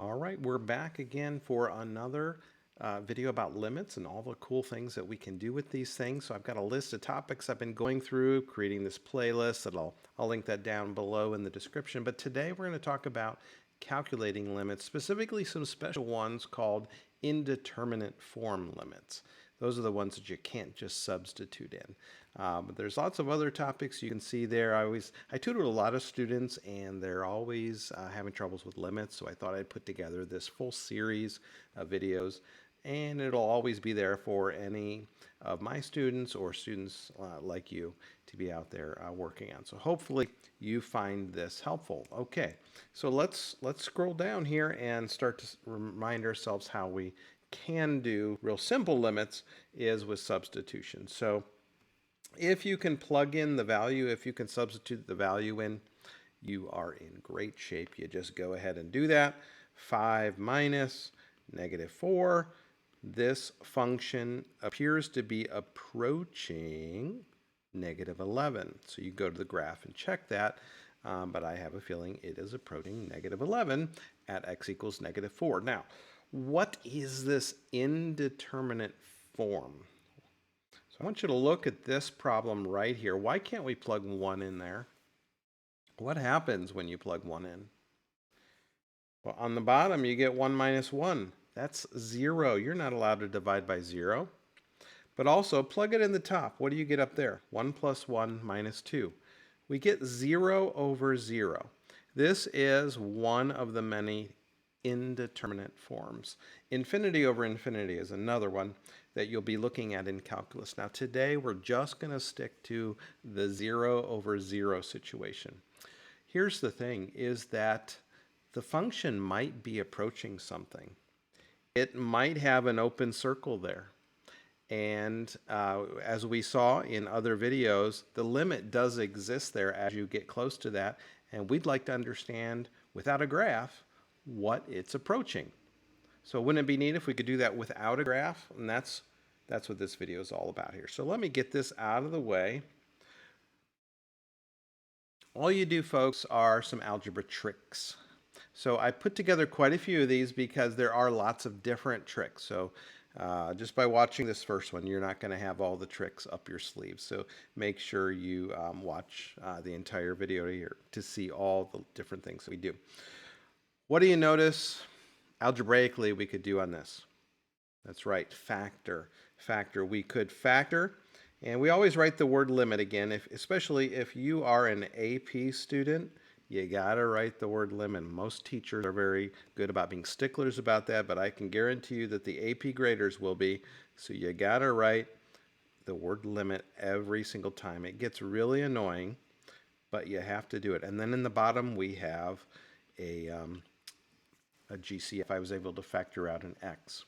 All right, we're back again for another video about limits and all the cool things that we can do with these things. So I've got a list of topics I've been going through, creating this playlist that I'll link that down below in the description. But today we're going to talk about calculating limits, specifically some special ones called indeterminate form limits. Those are the ones that you can't just substitute in. But there's lots of other topics you can see there. I tutor a lot of students and they're always having troubles with limits. So I thought I'd put together this full series of videos, and it'll always be there for any of my students or students like you to be out there working on. So hopefully you find this helpful. Okay, so let's scroll down here and start to remind ourselves how we can do real simple limits is with substitution. So if you can plug in the value, if you can substitute the value in, you are in great shape. You just go ahead and do that. 5 minus -4. This function appears to be approaching -11. So you go to the graph and check that. But I have a feeling it is approaching -11 at x equals -4. Now, what is this indeterminate form? So I want you to look at this problem right here. Why can't we plug 1 in there? What happens when you plug 1 in? Well, on the bottom, you get 1 minus 1. That's 0. You're not allowed to divide by 0. But also, plug it in the top. What do you get up there? 1 plus 1 minus 2. We get 0 over 0. This is one of the many indeterminate forms. Infinity over infinity is another one that you'll be looking at in calculus. Now today we're just going to stick to the 0 over 0 situation. Here's the thing, is that the function might be approaching something. It might have an open circle there. And as we saw in other videos, the limit does exist there as you get close to that. And we'd like to understand, without a graph, what it's approaching. So wouldn't it be neat if we could do that without a graph? And that's what this video is all about here. So let me get this out of the way. All you do, folks, are some algebra tricks. So I put together quite a few of these because there are lots of different tricks. So just by watching this first one, you're not going to have all the tricks up your sleeve. So make sure you watch the entire video here to see all the different things we do. What do you notice algebraically we could do on this? That's right, factor. Factor. We could factor, and we always write the word limit again, especially if you are an AP student. You gotta write the word limit. Most teachers are very good about being sticklers about that, but I can guarantee you that the AP graders will be. So you gotta write the word limit every single time. It gets really annoying, but you have to do it. And then in the bottom we have a GCF. I was able to factor out an x.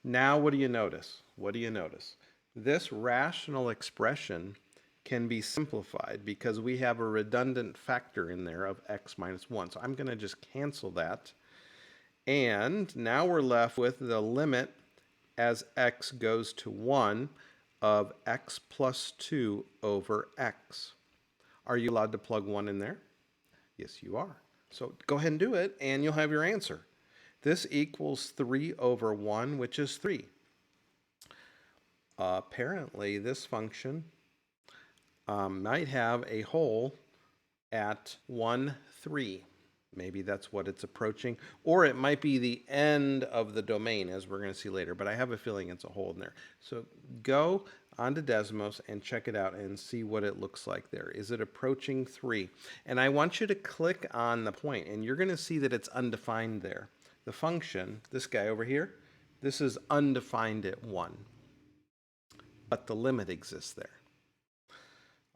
Now what do you notice? What do you notice? This rational expression can be simplified because we have a redundant factor in there of x minus 1. So I'm going to just cancel that. And now we're left with the limit as x goes to 1 of x plus 2 over x. Are you allowed to plug 1 in there? Yes, you are. So go ahead and do it, and you'll have your answer. This equals 3 over 1, which is 3. Apparently, this function might have a hole at 1, 3. Maybe that's what it's approaching. Or it might be the end of the domain, as we're going to see later. But I have a feeling it's a hole in there. So go onto Desmos and check it out and see what it looks like there. Is it approaching 3? And I want you to click on the point, and you're going to see that it's undefined there. The function, this guy over here, this is undefined at 1. But the limit exists there.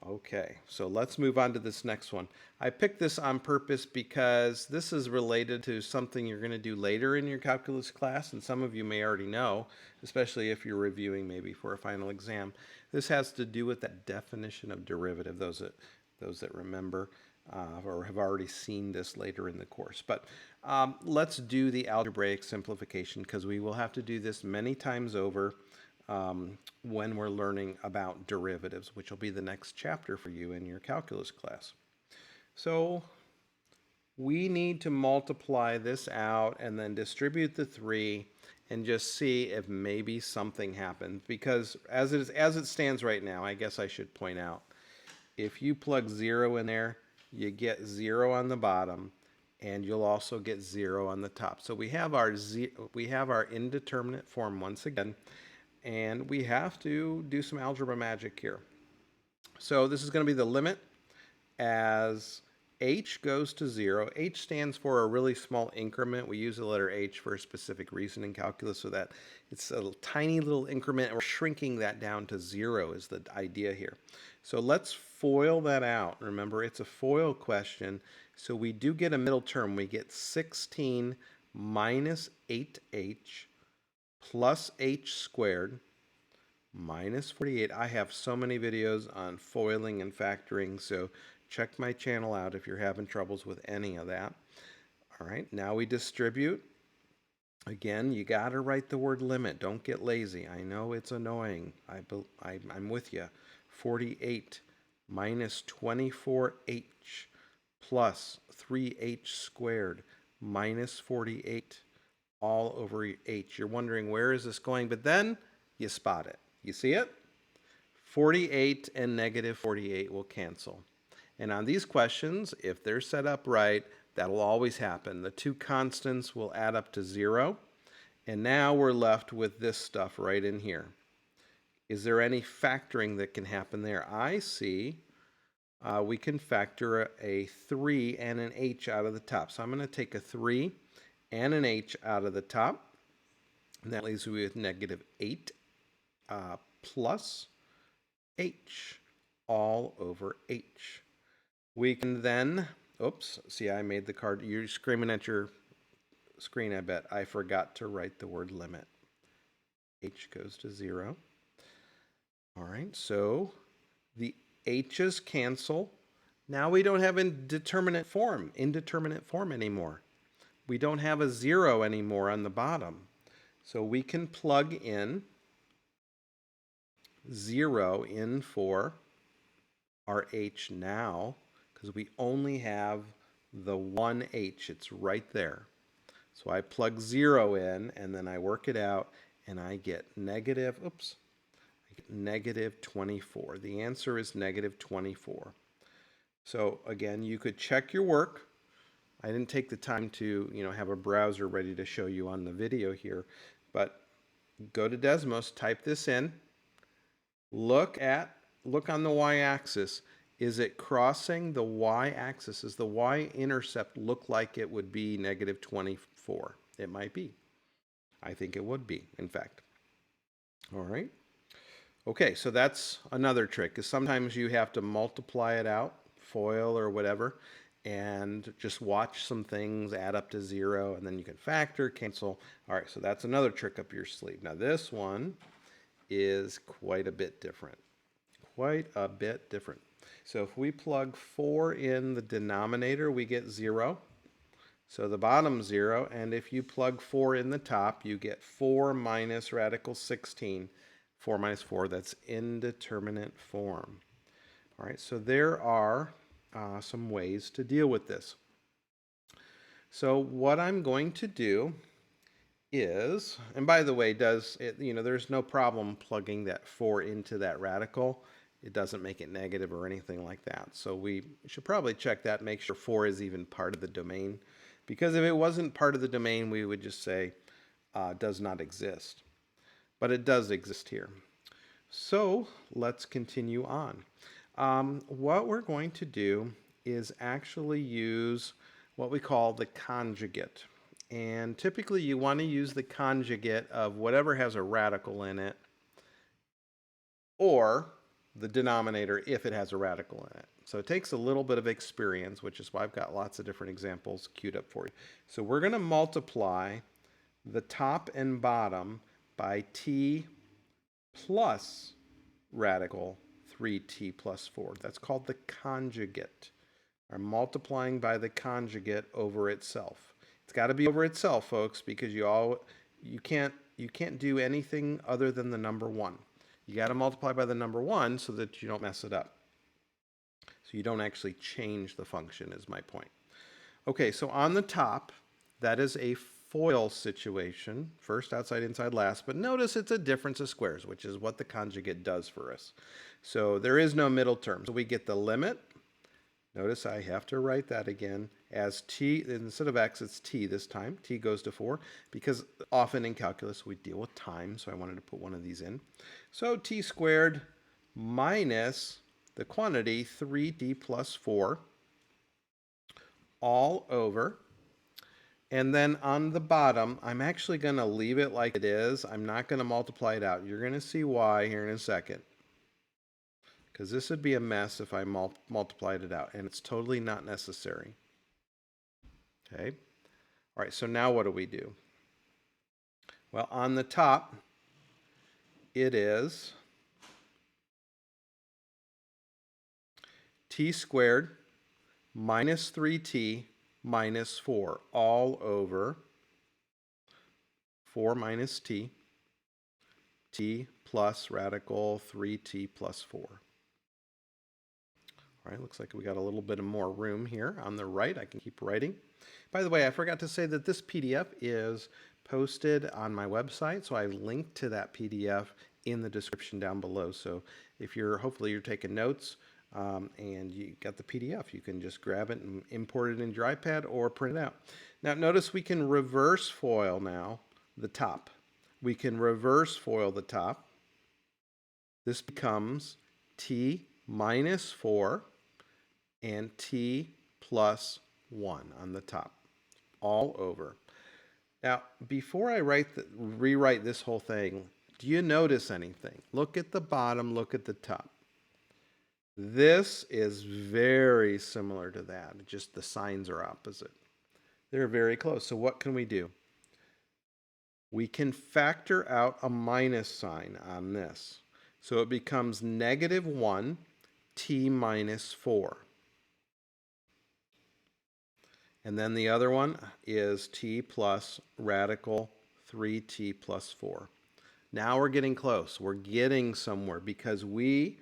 Okay, so let's move on to this next one. I picked this on purpose because this is related to something you're going to do later in your calculus class, and some of you may already know, especially if you're reviewing maybe for a final exam. This has to do with that definition of derivative, those that remember or have already seen this later in the course. But let's do the algebraic simplification because we will have to do this many times over when we're learning about derivatives, which will be the next chapter for you in your calculus class. So we need to multiply this out and then distribute the 3 and just see if maybe something happens. Because as it stands right now, I guess I should point out, if you plug 0 in there, you get 0 on the bottom, and you'll also get 0 on the top. So we have our indeterminate form once again, and we have to do some algebra magic here. So this is going to be the limit as h goes to 0. H stands for a really small increment. We use the letter h for a specific reason in calculus, so that it's a tiny little increment. We're shrinking that down to 0 is the idea here. So let's FOIL that out. Remember, it's a FOIL question, so we do get a middle term. We get 16 minus 8h plus h squared minus 48. I have so many videos on foiling and factoring, so check my channel out if you're having troubles with any of that. All right, now we distribute. Again, you got to write the word limit. Don't get lazy. I know it's annoying. I'm with you. 48 minus 24h plus 3h squared minus 48 all over h. You're wondering, where is this going? But then you spot it. You see it? 48 and negative 48 will cancel. And on these questions, if they're set up right, that'll always happen. The two constants will add up to 0. And now we're left with this stuff right in here. Is there any factoring that can happen there? I see we can factor a 3 and an h out of the top. So I'm going to take a 3 and an h out of the top. And that leaves me with negative 8 plus h all over h. We can then, oops, see, I made the card. You're screaming at your screen, I bet. I forgot to write the word limit. H goes to 0. All right, so the h's cancel. Now we don't have indeterminate form anymore. We don't have a 0 anymore on the bottom. So we can plug in 0 in for our h now, because we only have the one h. It's right there. So I plug 0 in, and then I work it out, and I get negative, negative 24. The answer is negative 24. So again, you could check your work. I didn't take the time to, have a browser ready to show you on the video here, but go to Desmos, type this in, look on the y-axis. Is it crossing the y-axis? Does the y-intercept look like it would be negative 24? It might be. I think it would be, in fact. All right. Okay, so that's another trick, is sometimes you have to multiply it out, FOIL or whatever, and just watch some things add up to 0, and then you can factor, cancel. All right, so that's another trick up your sleeve. Now this one is quite a bit different. Quite a bit different. So if we plug 4 in the denominator, we get 0. So the bottom 0, and if you plug 4 in the top, you get 4 minus radical 16. 4 minus 4, that's indeterminate form. All right, so there are some ways to deal with this. So what I'm going to do is, and by the way, there's no problem plugging that 4 into that radical. It doesn't make it negative or anything like that. So we should probably check that, make sure 4 is even part of the domain. Because if it wasn't part of the domain, we would just say does not exist. But it does exist here. So let's continue on. What we're going to do is actually use what we call the conjugate. And typically you want to use the conjugate of whatever has a radical in it, or the denominator if it has a radical in it. So it takes a little bit of experience, which is why I've got lots of different examples queued up for you. So we're going to multiply the top and bottom by t plus radical 3t plus 4. That's called the conjugate. I'm multiplying by the conjugate over itself. It's got to be over itself, folks, because you can't do anything other than the number 1. You got to multiply by the number 1 so that you don't mess it up. So you don't actually change the function, is my point. Okay, so on the top, that is a FOIL situation. First, outside, inside, last. But notice it's a difference of squares, which is what the conjugate does for us. So there is no middle term. So we get the limit. Notice I have to write that again as t. Instead of x, it's t this time. T goes to 4 because often in calculus we deal with time. So I wanted to put one of these in. So t squared minus the quantity 3t plus 4 all over. And then on the bottom, I'm actually going to leave it like it is. I'm not going to multiply it out. You're going to see why here in a second. Because this would be a mess if I multiplied it out. And it's totally not necessary. Okay. All right, so now what do we do? Well, on the top, it is t squared minus 3t minus 4 all over 4 minus t, t plus radical 3t plus 4. All right, looks like we got a little bit of more room here on the right. I can keep writing. By the way, I forgot to say that this PDF is posted on my website, so I linked to that PDF in the description down below. So if hopefully you're taking notes and you got the PDF, you can just grab it and import it into your iPad or print it out. Now notice we can reverse FOIL now the top. We can reverse FOIL the top. This becomes t minus 4 and t plus 1 on the top, all over. Now, before I rewrite this whole thing, do you notice anything? Look at the bottom, look at the top. This is very similar to that, just the signs are opposite. They're very close. So what can we do? We can factor out a minus sign on this. So it becomes negative 1 t minus 4. And then the other one is t plus radical 3t plus 4. Now we're getting close. We're getting somewhere because we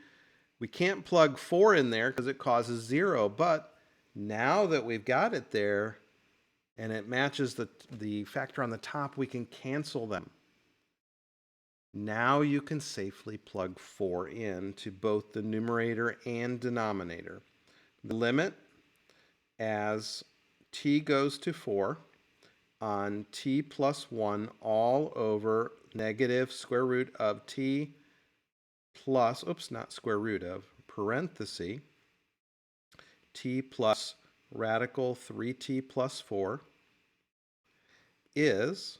can't plug 4 in there because it causes 0. But now that we've got it there and it matches the factor on the top, we can cancel them. Now you can safely plug 4 in to both the numerator and denominator. The limit as t goes to 4 on t plus 1 all over negative square root of t plus, oops, not square root of, parenthesis, t plus radical 3t plus 4 is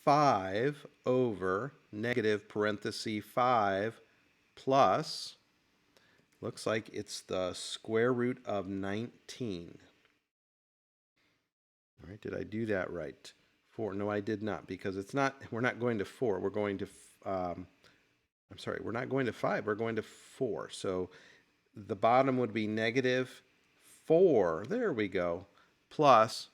5 over negative parenthesis 5 plus, looks like it's the square root of 19. All right, did I do that right? 4, no I did not, because it's not, we're not going to 4, we're going to, I'm sorry, we're not going to 5, we're going to 4. So the bottom would be negative 4, there we go, plus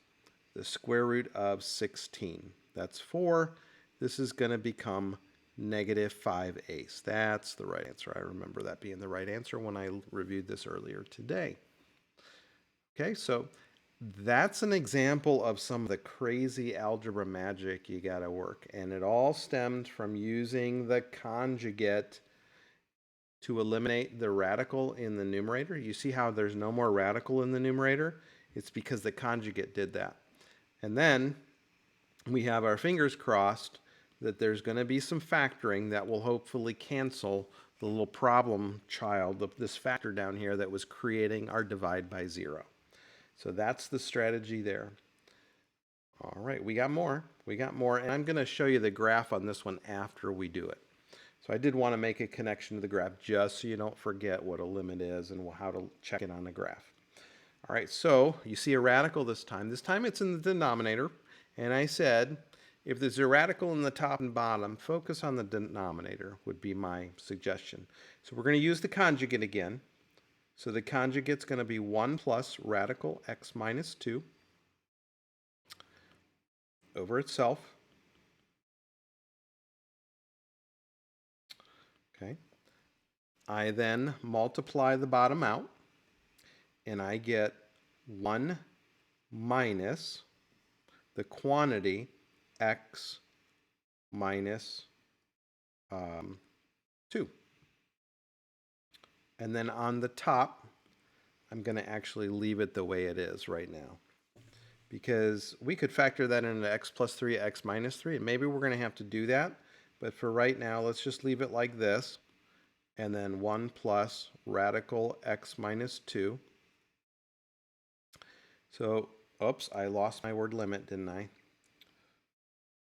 the square root of 16. That's 4. This is going to become negative 5/8. That's the right answer. I remember that being the right answer when I reviewed this earlier today. Okay, so that's an example of some of the crazy algebra magic you got to work. And it all stemmed from using the conjugate to eliminate the radical in the numerator. You see how there's no more radical in the numerator? It's because the conjugate did that. And then we have our fingers crossed that there's going to be some factoring that will hopefully cancel the little problem child, this factor down here that was creating our divide by 0. So that's the strategy there. All right, we got more. We got more, and I'm going to show you the graph on this one after we do it. So I did want to make a connection to the graph just so you don't forget what a limit is and how to check it on the graph. All right, so you see a radical this time. This time it's in the denominator, and I said if there's a radical in the top and bottom, focus on the denominator would be my suggestion. So we're going to use the conjugate again. So the conjugate's going to be 1 plus radical x minus 2 over itself. Okay. I then multiply the bottom out, and I get 1 minus the quantity x minus 2. And then on the top, I'm going to actually leave it the way it is right now, because we could factor that into x plus 3, x minus 3, and maybe we're going to have to do that. But for right now, let's just leave it like this, and then 1 plus radical x minus 2. So, oops, I lost my word limit, didn't I?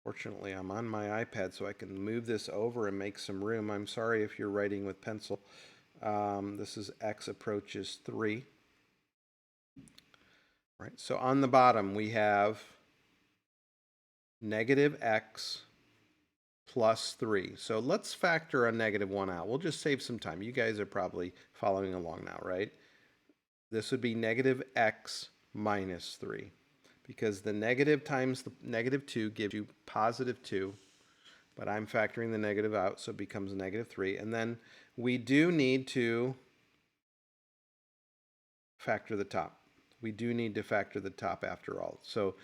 Fortunately, I'm on my iPad, so I can move this over and make some room. I'm sorry if you're writing with pencil. This is x approaches 3. Right, so on the bottom, we have negative x plus 3. So let's factor a negative 1 out. We'll just save some time. You guys are probably following along now, right? This would be negative x minus 3, because the negative times the negative 2 gives you positive 2, but I'm factoring the negative out, so it becomes negative 3. And then we do need to factor the top. We do need to factor the top after all. So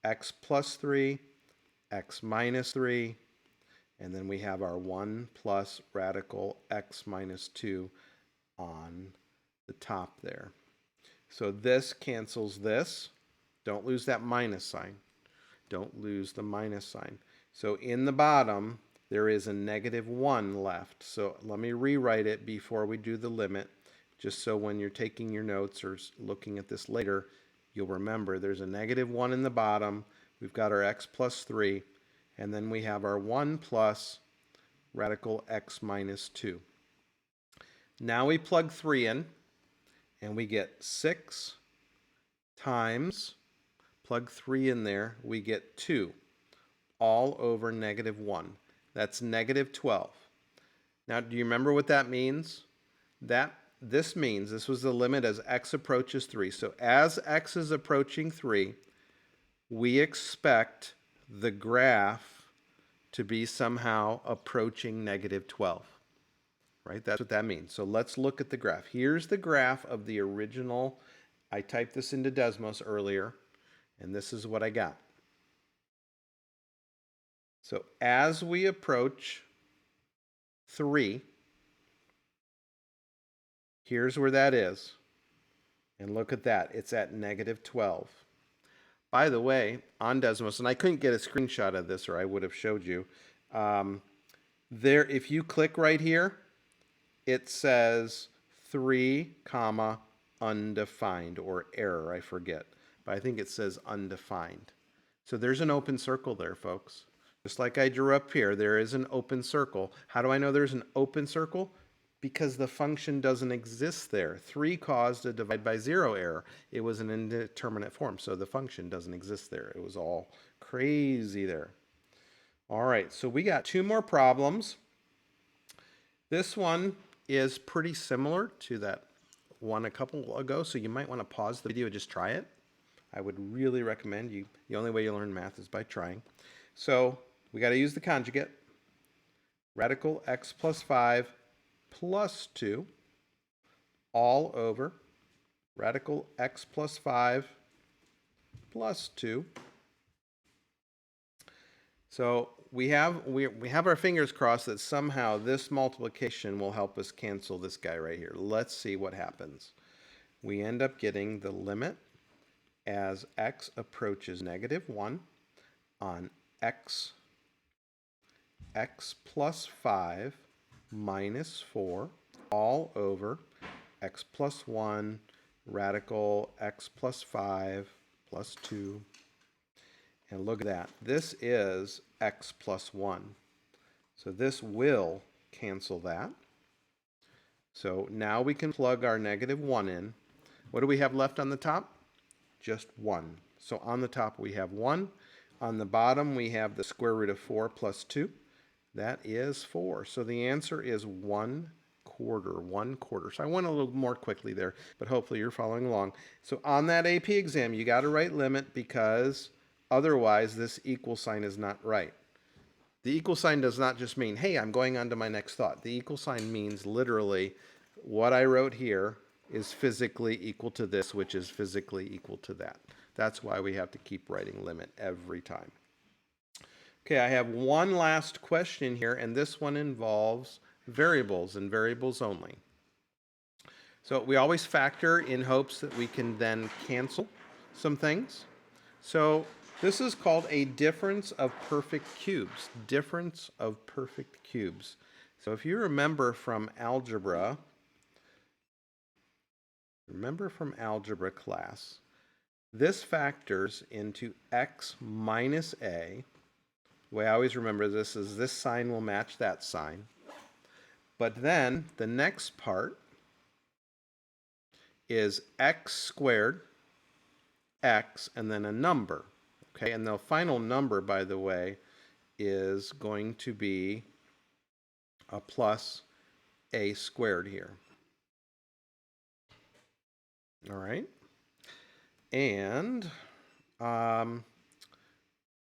x plus 3, x minus 3, and then we have our 1 plus radical x minus 2 on the top there. So this cancels this. Don't lose that minus sign. Don't lose the minus sign. So in the bottom, there is a negative 1 left. So let me rewrite it before we do the limit, just so when you're taking your notes or looking at this later, you'll remember there's a negative 1 in the bottom. We've got our x plus 3, and then we have our 1 plus radical x minus 2. Now we plug 3 in, and we get 6 times, plug 3 in there, we get 2, all over negative 1. That's negative 12. Now, do you remember what that means? This means this was the limit as x approaches 3. So as x is approaching 3, we expect the graph to be somehow approaching negative 12. Right? That's what that means. So let's look at the graph. Here's the graph of the original. I typed this into Desmos earlier, and this is what I got. So as we approach 3, here's where that is. And look at that. It's at negative 12. By the way, on Desmos, and I couldn't get a screenshot of this or I would have showed you, if you click right here, it says 3, comma, undefined, or error, I forget. But I think it says undefined. So there's an open circle there, folks. Just like I drew up here, there is an open circle. How do I know there's an open circle? Because the function doesn't exist there. 3 caused a divide by 0 error. It was an indeterminate form, so the function doesn't exist there. It was all crazy there. All right, so we got 2 more problems. This one is pretty similar to that one a couple ago, so you might want to pause the video and just try it. I would really recommend you. The only way you learn math is by trying. So we got to use the conjugate. Radical x plus 5 plus 2 all over radical x plus 5 plus 2. So we have our fingers crossed that somehow this multiplication will help us cancel this guy right here. Let's see what happens. We end up getting the limit as x approaches negative 1 on x plus 5 minus 4 all over x plus 1 radical x plus 5 plus 2. And look at that. This is x plus 1. So this will cancel that. So now we can plug our negative 1 in. What do we have left on the top? Just 1. So on the top we have 1. On the bottom we have the square root of 4 plus 2. That is 4. So the answer is 1/4, 1/4. So I went a little more quickly there, but hopefully you're following along. So on that AP exam, you got to write limit, because otherwise this equal sign is not right. The equal sign does not just mean, hey, I'm going on to my next thought. The equal sign means literally what I wrote here is physically equal to this, which is physically equal to that. That's why we have to keep writing limit every time. Okay, I have one last question here, and this one involves variables and variables only. So we always factor in hopes that we can then cancel some things. So this is called a difference of perfect cubes. Difference of perfect cubes. So if you remember from algebra class, this factors into x minus a. The way I always remember this is this sign will match that sign. But then the next part is x squared, x, and then a number. Okay, and the final number, by the way, is going to be a plus a squared here. All right. And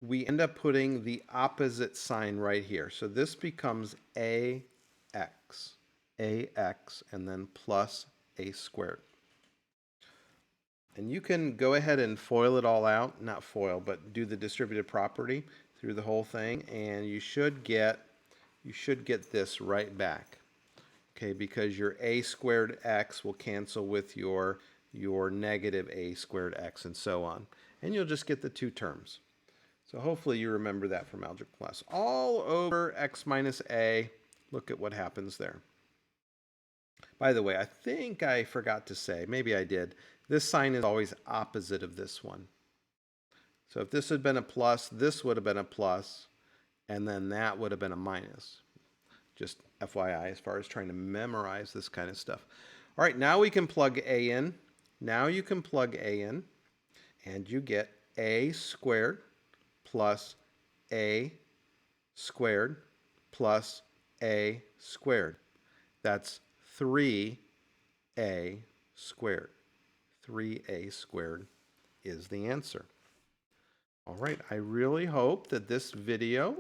we end up putting the opposite sign right here. So this becomes ax, and then plus a squared. And you can go ahead and FOIL it all out, not FOIL, but do the distributive property through the whole thing, and you should get this right back. Okay, because your a squared x will cancel with your negative a squared x and so on. And you'll just get the two terms. So hopefully you remember that from algebra class. All over x minus a. Look at what happens there. By the way, I think I forgot to say, maybe I did, this sign is always opposite of this one. So if this had been a plus, this would have been a plus, and then that would have been a minus. Just FYI, as far as trying to memorize this kind of stuff. All right, now we can plug a in. Now you can plug a in, and you get a squared plus a squared plus a squared. That's 3a squared. 3a squared is the answer. All right, I really hope that this video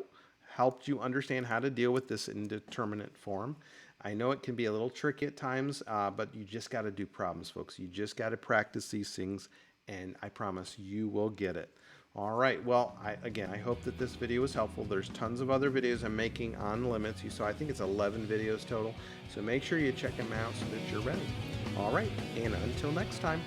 helped you understand how to deal with this indeterminate form. I know it can be a little tricky at times, but you just got to do problems, folks. You just got to practice these things, and I promise you will get it. All right, well, again, I hope that this video was helpful. There's tons of other videos I'm making on limits. You saw, I think it's 11 videos total. So make sure you check them out so that you're ready. All right, and until next time.